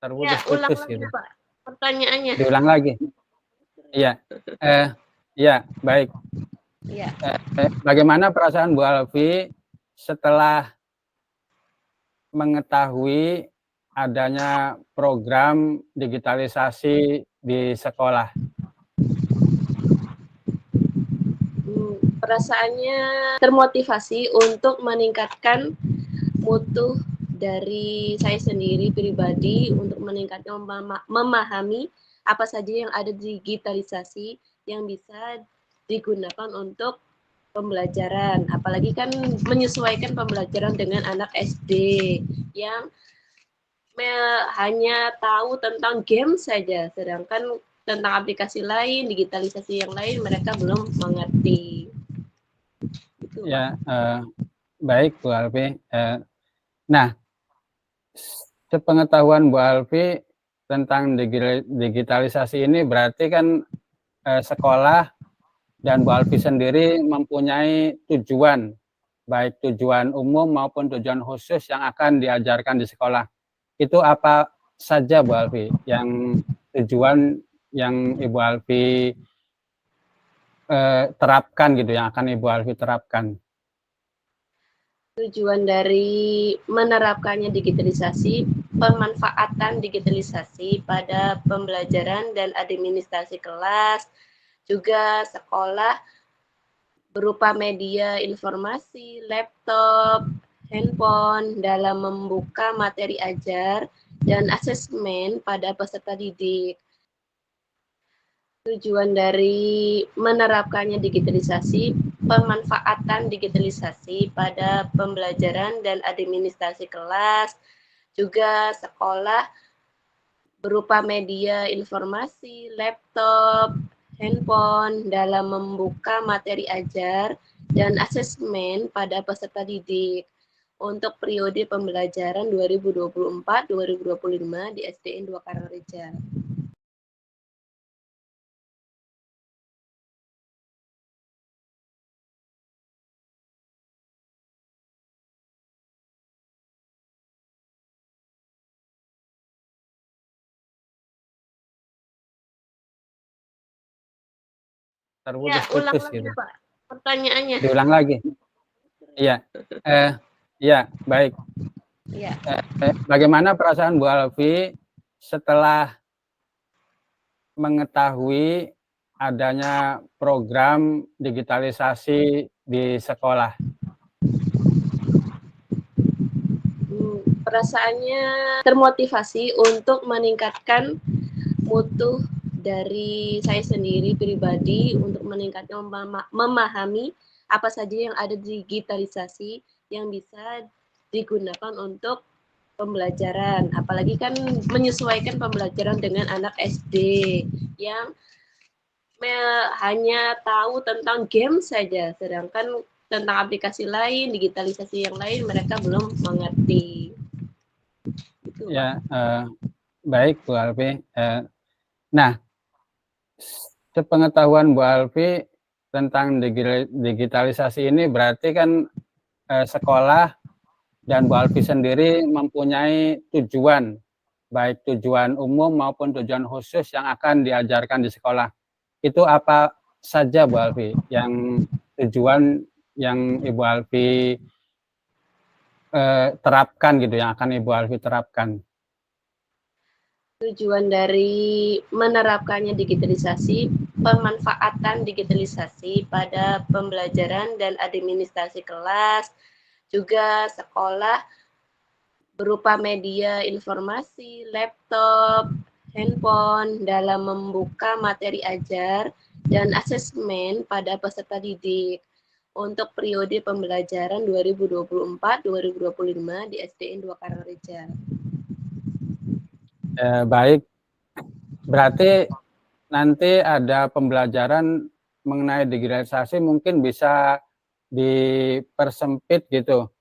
Ya, ulang Terputus-putus lagi gitu. Pak, pertanyaannya. Diulang lagi? Iya. Iya, baik. Iya. Bagaimana perasaan Bu Alfi setelah mengetahui adanya program digitalisasi di sekolah? Perasaannya termotivasi untuk meningkatkan mutu dari saya sendiri pribadi untuk meningkatkan memahami apa saja yang ada di digitalisasi yang bisa digunakan untuk pembelajaran, apalagi kan menyesuaikan pembelajaran dengan anak SD yang hanya tahu tentang game saja, sedangkan tentang aplikasi lain, digitalisasi yang lain mereka belum mengerti. Itu, Ya, baik Bu Alfi. Nah, sepengetahuan Bu Alfi tentang digitalisasi ini berarti kan sekolah dan Bu Alfi sendiri mempunyai tujuan, baik tujuan umum maupun tujuan khusus yang akan diajarkan di sekolah. Itu apa saja Bu Alfi yang tujuan yang Ibu Alfi terapkan gitu, yang akan Ibu Alfi terapkan? Tujuan dari menerapkannya digitalisasi, pemanfaatan digitalisasi pada pembelajaran dan administrasi kelas, juga sekolah berupa media informasi, laptop, handphone dalam membuka materi ajar dan asesmen pada peserta didik. Tujuan dari menerapkannya digitalisasi, pemanfaatan digitalisasi pada pembelajaran dan administrasi kelas, juga sekolah berupa media informasi, laptop, handphone dalam membuka materi ajar dan asesmen pada peserta didik untuk periode pembelajaran 2024-2025 di SDN 2 Karangreja. Ya, ulang Terputus-putus lagi gitu. Pak, pertanyaannya. Diulang lagi? Iya. Iya, baik. Ya. Bagaimana perasaan Bu Alfi setelah mengetahui adanya program digitalisasi di sekolah? Perasaannya termotivasi untuk meningkatkan mutu dari saya sendiri pribadi untuk meningkatkan memahami apa saja yang ada di digitalisasi yang bisa digunakan untuk pembelajaran, apalagi kan menyesuaikan pembelajaran dengan anak SD yang hanya tahu tentang game saja, sedangkan tentang aplikasi lain, digitalisasi yang lain mereka belum mengerti. Itu, Ya, baik Bu Alfi. Nah, sepengetahuan Bu Alfi tentang digitalisasi ini berarti kan sekolah dan Bu Alfi sendiri mempunyai tujuan, baik tujuan umum maupun tujuan khusus yang akan diajarkan di sekolah. Itu apa saja Bu Alfi yang tujuan yang Ibu Alfi terapkan gitu, yang akan Ibu Alfi terapkan? Tujuan dari menerapkannya digitalisasi, pemanfaatan digitalisasi pada pembelajaran dan administrasi kelas, juga sekolah berupa media informasi, laptop, handphone dalam membuka materi ajar dan asesmen pada peserta didik untuk periode pembelajaran 2024-2025 di SDN 2 Karangreja. Baik, berarti nanti ada pembelajaran mengenai digitalisasi mungkin bisa dipersempit gitu,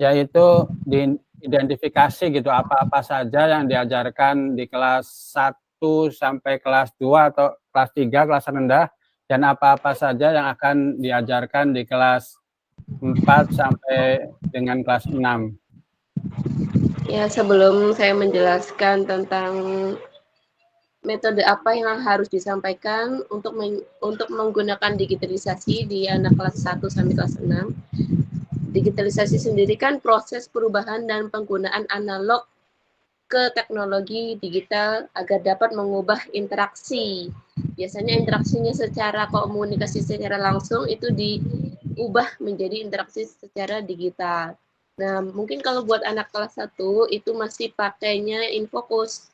yaitu diidentifikasi gitu apa-apa saja yang diajarkan di kelas 1 sampai kelas 2 atau kelas 3 kelas rendah, dan apa-apa saja yang akan diajarkan di kelas 4 sampai dengan kelas 6. Ya, sebelum saya menjelaskan tentang metode apa yang harus disampaikan untuk menggunakan digitalisasi di anak kelas 1 sampai kelas 6. Digitalisasi sendiri kan proses perubahan dan penggunaan analog ke teknologi digital agar dapat mengubah interaksi. Biasanya interaksinya secara komunikasi secara langsung itu diubah menjadi interaksi secara digital. Nah, mungkin kalau buat anak kelas 1 itu masih pakainya infocus.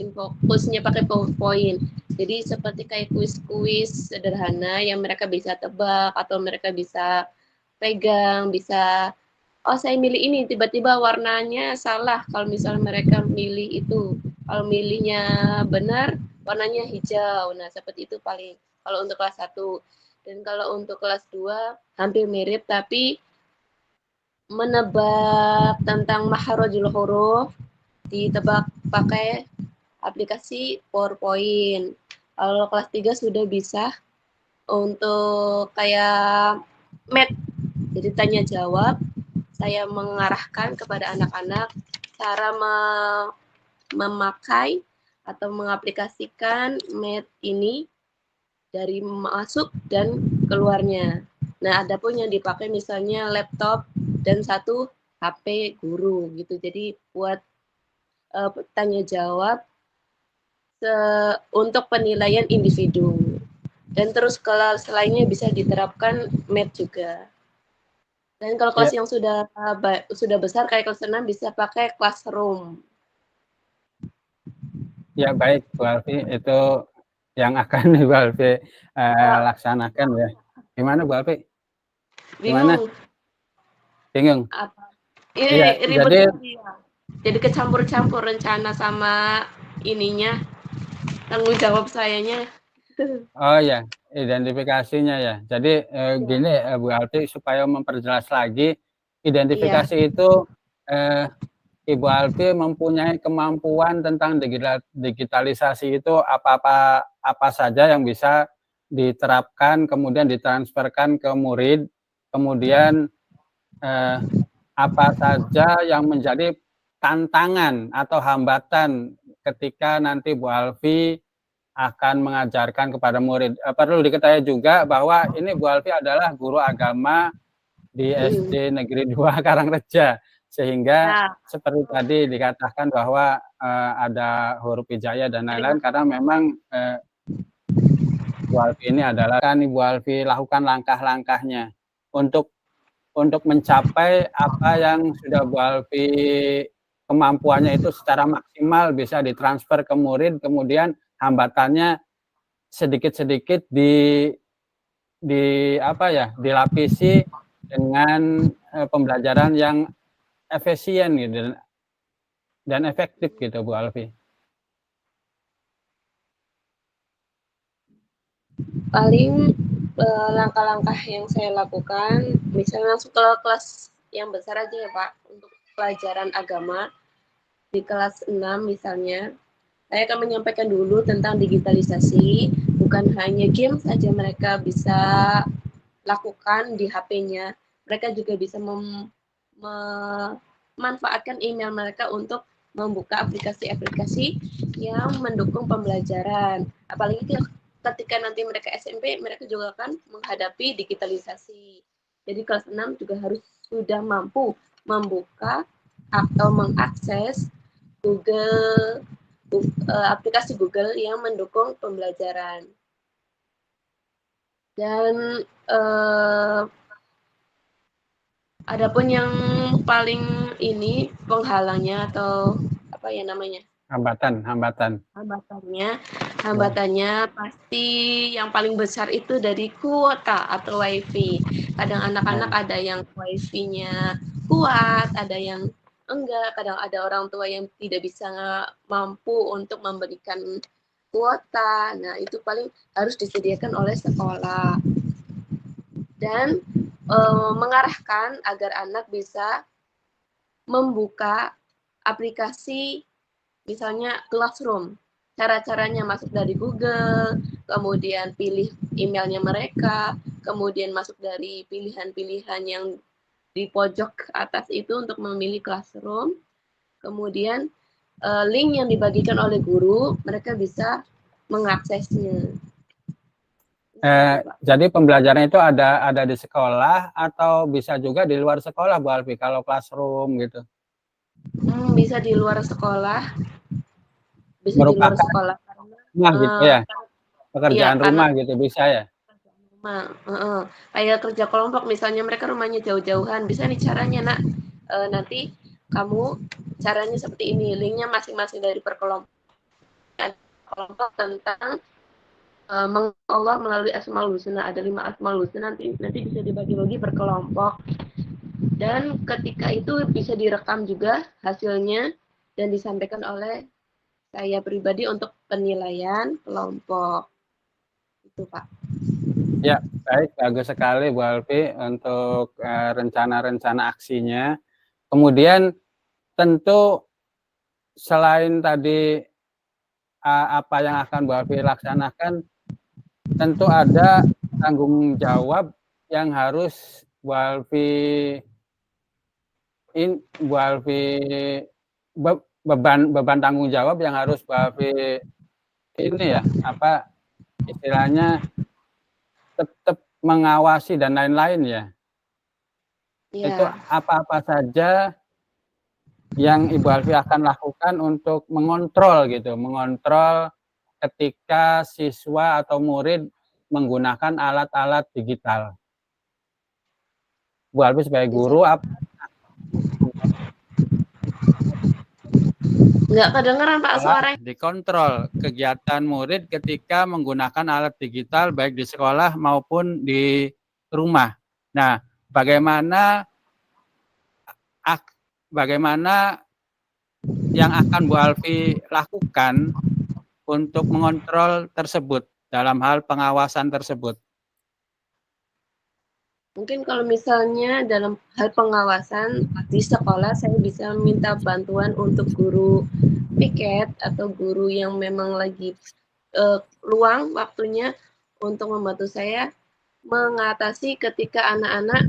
Infokusnya pakai PowerPoint. Jadi seperti kayak kuis-kuis sederhana yang mereka bisa tebak atau mereka bisa pegang, bisa oh saya milih ini, tiba-tiba warnanya salah kalau misalnya mereka milih itu. Kalau milihnya benar, warnanya hijau. Nah, seperti itu paling kalau untuk kelas 1. Dan kalau untuk kelas 2 hampir mirip tapi menebak tentang makhrajul huruf ditebak pakai aplikasi PowerPoint. Kalau kelas 3 sudah bisa untuk kayak math, jadi tanya jawab. Saya mengarahkan kepada anak-anak cara memakai atau mengaplikasikan math ini dari masuk dan keluarnya. Nah, ada pun yang dipakai misalnya laptop dan satu HP guru gitu. Jadi buat tanya jawab untuk penilaian individu. Dan terus kalau selainnya bisa diterapkan math juga. Dan kalau kelas Ya, yang sudah besar kayak kelas 6 bisa pakai classroom. ya baik Bu Alfi, itu yang akan Bu Alfi laksanakan ya. Gimana Bu Alfi? Gimana? Bingung Bingung? apa? Iya, Ini jadi ribet sekali ya. Jadi kecampur-campur rencana sama ininya, tanggung jawab sayanya. oh ya, identifikasinya ya. Jadi Ya. gini Bu Alfi, supaya memperjelas lagi, Iya. identifikasi itu eh, Ibu Alfi mempunyai kemampuan tentang digitalisasi itu apa saja yang bisa diterapkan, kemudian ditransferkan ke murid, kemudian eh, apa saja yang menjadi tantangan atau hambatan ketika nanti Bu Alfi akan mengajarkan kepada murid. Perlu diketahui juga bahwa ini Bu Alfi adalah guru agama di SD Negeri 2 Karangreja, sehingga Nah, seperti tadi dikatakan bahwa ada huruf hijaiyah dan lain-lain karena memang Bu Alfi ini adalah kan Ibu Alfi lakukan langkah-langkahnya untuk mencapai apa yang sudah Bu Alfi kemampuannya itu secara maksimal bisa ditransfer ke murid, kemudian hambatannya sedikit-sedikit di apa ya, dilapisi dengan pembelajaran yang efisien gitu dan efektif gitu Bu Alfi. paling langkah-langkah yang saya lakukan, misalnya langsung ke kelas yang besar aja ya Pak, untuk pelajaran agama di kelas 6 misalnya, saya akan menyampaikan dulu tentang digitalisasi, bukan hanya game saja mereka bisa lakukan di HP-nya, mereka juga bisa memanfaatkan email mereka untuk membuka aplikasi-aplikasi yang mendukung pembelajaran. Apalagi ketika nanti mereka SMP, mereka juga akan menghadapi digitalisasi. Jadi kelas 6 juga harus sudah mampu membuka atau mengakses Google, aplikasi Google yang mendukung pembelajaran. Dan adapun yang paling ini penghalangnya atau apa ya namanya? Hambatan. Hambatannya pasti yang paling besar itu dari kuota atau wifi. Kadang anak-anak Nah, ada yang wifi-nya kuat, ada yang enggak, kadang ada orang tua yang tidak bisa mampu untuk memberikan kuota. Nah, itu paling harus disediakan oleh sekolah. Dan mengarahkan agar anak bisa membuka aplikasi misalnya Classroom. Cara-caranya masuk dari Google, kemudian pilih emailnya mereka, kemudian masuk dari pilihan-pilihan yang di pojok atas itu untuk memilih Classroom. kemudian link yang dibagikan oleh guru mereka bisa mengaksesnya. Jadi pembelajaran itu ada di sekolah atau bisa juga di luar sekolah, Bu Alfi, kalau classroom gitu? Bisa di luar sekolah. Bisa di luar Merupakan sekolah rumah gitu ya? Pekerjaan karena rumah gitu bisa ya? kayak kerja kelompok misalnya mereka rumahnya jauh-jauhan, bisa nih caranya nak, nanti kamu caranya seperti ini, linknya masing-masing dari kelompok tentang Allah melalui Asmaul Husna, ada 5 Asmaul Husna, nanti bisa dibagi-bagi per kelompok, dan ketika itu bisa direkam juga hasilnya dan disampaikan oleh saya pribadi untuk penilaian kelompok. Itu Pak. Ya, baik, bagus sekali Bu Alfi untuk rencana-rencana aksinya. Kemudian tentu selain tadi apa yang akan Bu Alfi laksanakan, tentu ada tanggung jawab yang harus Bu Alfi beban tanggung jawab yang harus Bu Alfi ini ya, apa istilahnya, tetap mengawasi dan lain-lain ya. Itu apa-apa saja yang Ibu Alfi akan lakukan untuk mengontrol gitu, mengontrol ketika siswa atau murid menggunakan alat-alat digital. Bu Alfi sebagai guru nggak kedengeran Pak suaranya. Dikontrol kegiatan murid ketika menggunakan alat digital baik di sekolah maupun di rumah. Nah, bagaimana yang akan Bu Alfi lakukan untuk mengontrol tersebut dalam hal pengawasan tersebut? Mungkin kalau misalnya dalam hal pengawasan di sekolah, saya bisa minta bantuan untuk guru piket atau guru yang memang lagi luang waktunya untuk membantu saya mengatasi ketika anak-anak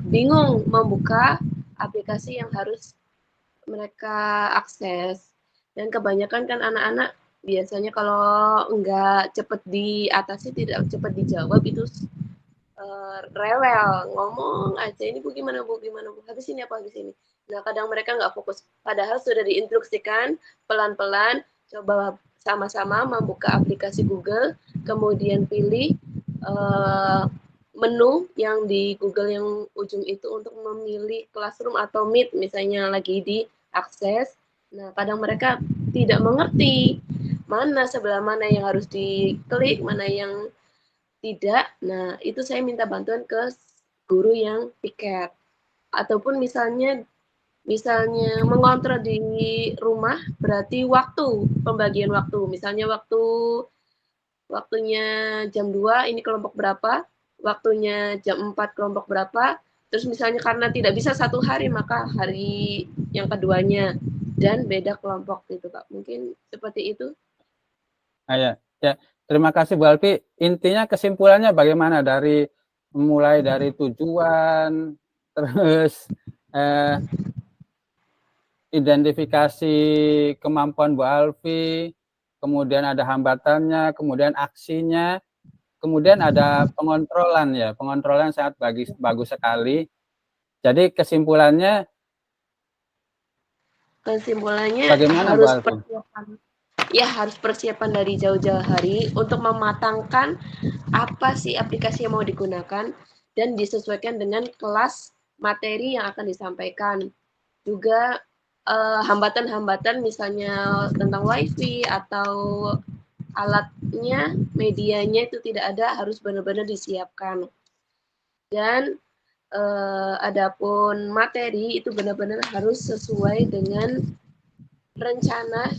bingung membuka aplikasi yang harus mereka akses. Dan kebanyakan kan anak-anak biasanya kalau nggak cepat diatasi, tidak cepat dijawab, itu rewel, ngomong aja, ini Bu gimana Bu, habis ini apa, habis ini. Nah, kadang mereka nggak fokus, padahal sudah diinstruksikan pelan-pelan, coba sama-sama membuka aplikasi Google, kemudian pilih menu yang di Google yang ujung itu untuk memilih Classroom atau Meet misalnya lagi diakses. Nah, kadang mereka tidak mengerti mana sebelah mana yang harus diklik, mana yang tidak. Nah, itu saya minta bantuan ke guru yang piket. Ataupun misalnya mengontrol di rumah berarti pembagian waktu. Misalnya waktunya jam 2 ini kelompok berapa, waktunya jam 4 kelompok berapa. Terus misalnya karena tidak bisa satu hari, maka hari yang keduanya dan beda kelompok gitu, Pak. Mungkin seperti itu. Ya. Terima kasih Bu Alfi. Intinya kesimpulannya bagaimana mulai dari tujuan, terus identifikasi kemampuan Bu Alfi, kemudian ada hambatannya, kemudian aksinya, kemudian ada pengontrolan ya. Pengontrolan sangat bagus sekali. Jadi kesimpulannya bagaimana harus Bu Alfi? harus persiapan dari jauh-jauh hari untuk mematangkan apa sih aplikasi yang mau digunakan dan disesuaikan dengan kelas materi yang akan disampaikan. Juga hambatan-hambatan misalnya tentang wifi atau alatnya, medianya itu tidak ada, harus benar-benar disiapkan. Dan adapun materi itu benar-benar harus sesuai dengan rencana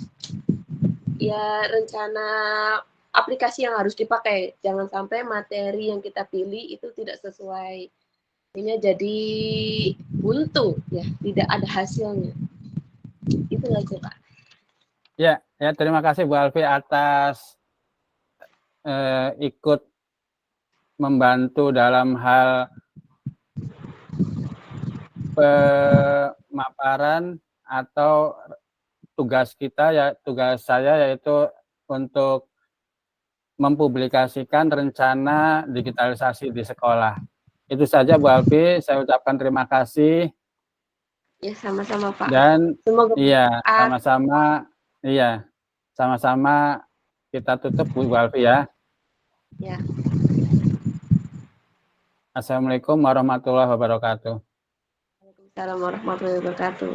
aplikasi yang harus dipakai. Jangan sampai materi yang kita pilih itu tidak sesuai. Ini jadi buntu ya, tidak ada hasilnya. Itu aja Pak. Ya, terima kasih Bu Alfi atas ikut membantu dalam hal pemaparan atau tugas saya yaitu untuk mempublikasikan rencana digitalisasi di sekolah. Itu saja Bu Alfi, saya ucapkan terima kasih. Ya, sama-sama Pak. Dan Semoga iya, sama-sama kita tutup Bu Alfi ya. Ya. Assalamualaikum warahmatullahi wabarakatuh. Waalaikumsalam warahmatullahi wabarakatuh.